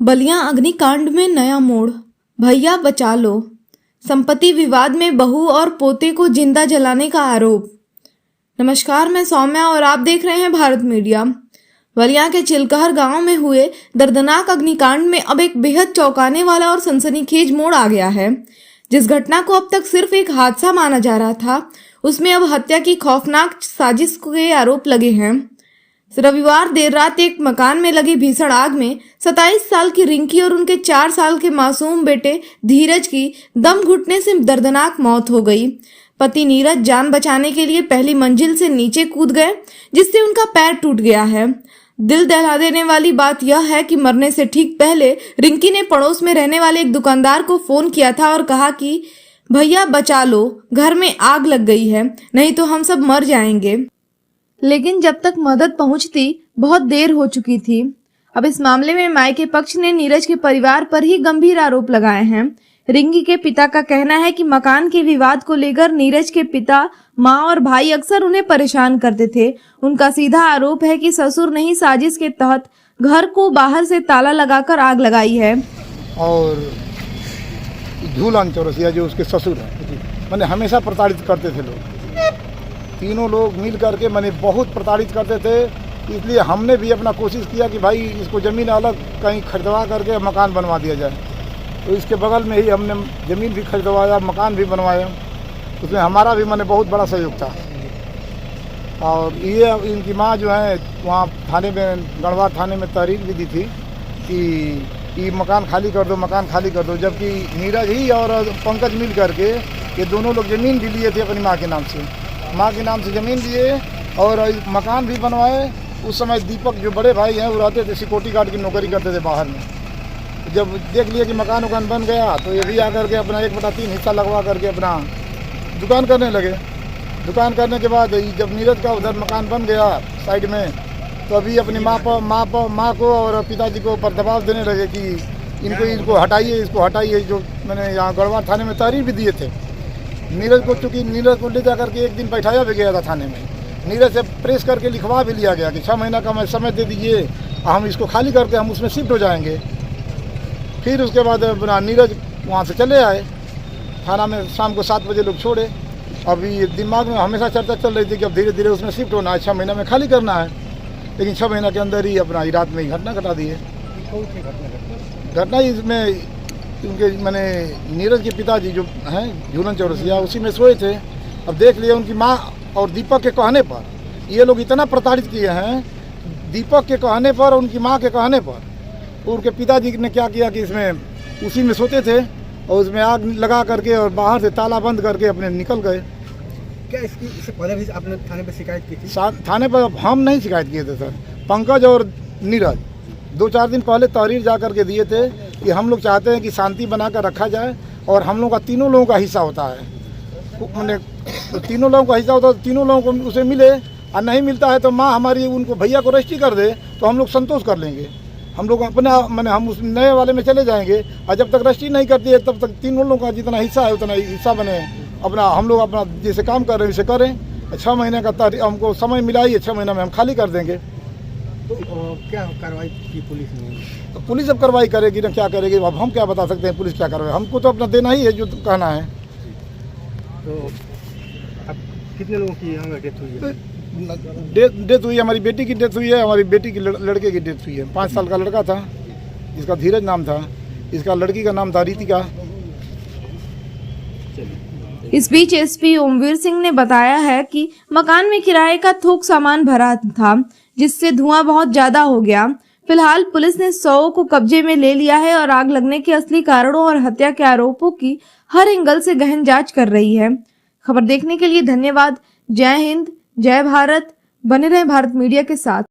बलिया अग्निकांड में नया मोड़, भैया बचा लो। संपत्ति विवाद में बहू और पोते को जिंदा जलाने का आरोप। नमस्कार, मैं सौम्या और आप देख रहे हैं भारत मीडिया। बलिया के चिलकहर गांव में हुए दर्दनाक अग्निकांड में अब एक बेहद चौंकाने वाला और सनसनीखेज मोड़ आ गया है। जिस घटना को अब तक सिर्फ एक हादसा माना जा रहा था, उसमें अब हत्या की खौफनाक साजिश के आरोप लगे हैं। रविवार देर रात एक मकान में लगी भीषण आग में 27 साल की रिंकी और उनके 4 साल के मासूम बेटे धीरज की दम घुटने से दर्दनाक मौत हो गई। पति नीरज जान बचाने के लिए पहली मंजिल से नीचे कूद गए, जिससे उनका पैर टूट गया है। दिल दहला देने वाली बात यह है कि मरने से ठीक पहले रिंकी ने पड़ोस में रहने वाले एक दुकानदार को फोन किया था और कहा कि भैया बचा लो, घर में आग लग गई है, नहीं तो हम सब मर जाएंगे। लेकिन जब तक मदद पहुंचती बहुत देर हो चुकी थी। अब इस मामले में मायके पक्ष ने नीरज के परिवार पर ही गंभीर आरोप लगाए हैं। रिंकी के पिता का कहना है कि मकान के विवाद को लेकर नीरज के पिता, मां और भाई अक्सर उन्हें परेशान करते थे। उनका सीधा आरोप है कि ससुर ने ही साजिश के तहत घर को बाहर से ताला लगाकर आग लगाई है। और झूलन चौरसिया जो उसके ससुर है, मैंने हमेशा प्रताड़ित करते थे लोग। तीनों लोग मिल करके मैंने बहुत प्रताड़ित करते थे। इसलिए हमने भी अपना कोशिश किया कि भाई इसको ज़मीन अलग कहीं खरीदवा करके मकान बनवा दिया जाए। तो इसके बगल में ही हमने ज़मीन भी खरीदवाया, मकान भी बनवाया। उसमें हमारा भी मैंने बहुत बड़ा सहयोग था। और ये इनकी माँ जो है वहाँ थाने में, गढ़वाल थाने में तहरीर भी दी थी कि मकान खाली कर दो, मकान खाली कर दो। जबकि नीरज ही और पंकज मिल करके ये दोनों लोग ज़मीन भी लिए थे अपनी माँ के नाम से। माँ के नाम से ज़मीन लिए और मकान भी बनवाए। उस समय दीपक जो बड़े भाई हैं वो रहते थे, सिक्योरिटी गार्ड की नौकरी करते थे बाहर में। जब देख लिए कि मकान वकान बन गया तो ये भी आकर के अपना 1/3 हिस्सा लगवा करके अपना दुकान करने लगे। दुकान करने के बाद जब नीरज का उधर मकान बन गया साइड में, तो अभी अपनी माँ को और पिताजी को ऊपर दबाव देने लगे कि इनको हटाइए, इसको हटाइए। जो मैंने यहाँ गढ़वाल थाने में तहरीर भी दिए थे नीरज को, चूँकि नीरज को ले जा करके एक दिन बैठाया भी गया था थाने में। नीरज से प्रेस करके लिखवा भी लिया गया कि 6 महीना का मैं समय दे दीजिए, हम इसको खाली करके हम उसमें शिफ्ट हो जाएंगे। फिर उसके बाद अपना नीरज वहाँ से चले आए थाना में। शाम को 7 बजे लोग छोड़े। अभी दिमाग में हमेशा चर्चा चल रही थी कि अब धीरे धीरे उसमें शिफ्ट होना है, 6 महीना में खाली करना है। लेकिन 6 महीना के अंदर ही अपना रात में ही घटना घटा दी है। घटना इसमें उनके मैंने नीरज के पिताजी जो हैं झूलन चौरसिया, उसी में सोए थे। अब देख लिया उनकी माँ और दीपक के कहने पर ये लोग इतना प्रताड़ित किए हैं। दीपक के कहने पर, उनकी माँ के कहने पर उनके पिताजी ने क्या किया कि इसमें उसी में सोते थे और उसमें आग लगा करके और बाहर से ताला बंद करके अपने निकल गए। क्या इससे पहले भी आपने थाने पर शिकायत की थी? थाने पर हम नहीं शिकायत किए थे सर। पंकज और नीरज 2-4 दिन पहले तहरीर जा करके दिए थे कि हम लोग चाहते हैं कि शांति बनाकर रखा जाए और हम लोग का तीनों लोगों का हिस्सा होता है। मैंने तीनों लोगों का हिस्सा होता है, तीनों लोगों को उसे मिले। और नहीं मिलता है तो माँ हमारी उनको भैया को रजिस्ट्री कर दे तो हम लोग संतोष कर लेंगे। हम लोग अपना मैंने हम उस नए वाले में चले जाएंगे। और जब तक रजिस्ट्री नहीं करती है तब तक तीनों लोगों का जितना हिस्सा है उतना हिस्सा बने। अपना हम लोग अपना जैसे काम कर रहे हैं वैसे करें। 6 महीने का हमको समय मिला ही है, 6 महीना में हम खाली कर देंगे। तो क्या कार्रवाई की पुलिस ने? तो पुलिस अब कार्रवाई करेगी ना, क्या करेगी अब हम क्या बता सकते हैं पुलिस क्या कार्रवाई। हमको तो अपना देना ही है जो कहना है। तो अब कितने लोगों की यहाँ डेथ हुई है? डेथ हुई है, हमारी बेटी की डेथ हुई है, हमारी बेटी की लड़के की डेथ हुई है। 5 साल का लड़का था जिसका धीरज नाम था, इसका लड़की का नाम था रितिका। इस बीच एसपी ओमवीर सिंह ने बताया है कि मकान में किराए का थोक सामान भरा था, जिससे धुआं बहुत ज्यादा हो गया। फिलहाल पुलिस ने 100 को कब्जे में ले लिया है और आग लगने के असली कारणों और हत्या के आरोपों की हर एंगल से गहन जांच कर रही है। खबर देखने के लिए धन्यवाद। जय हिंद, जय भारत। बने रहे भारत मीडिया के साथ।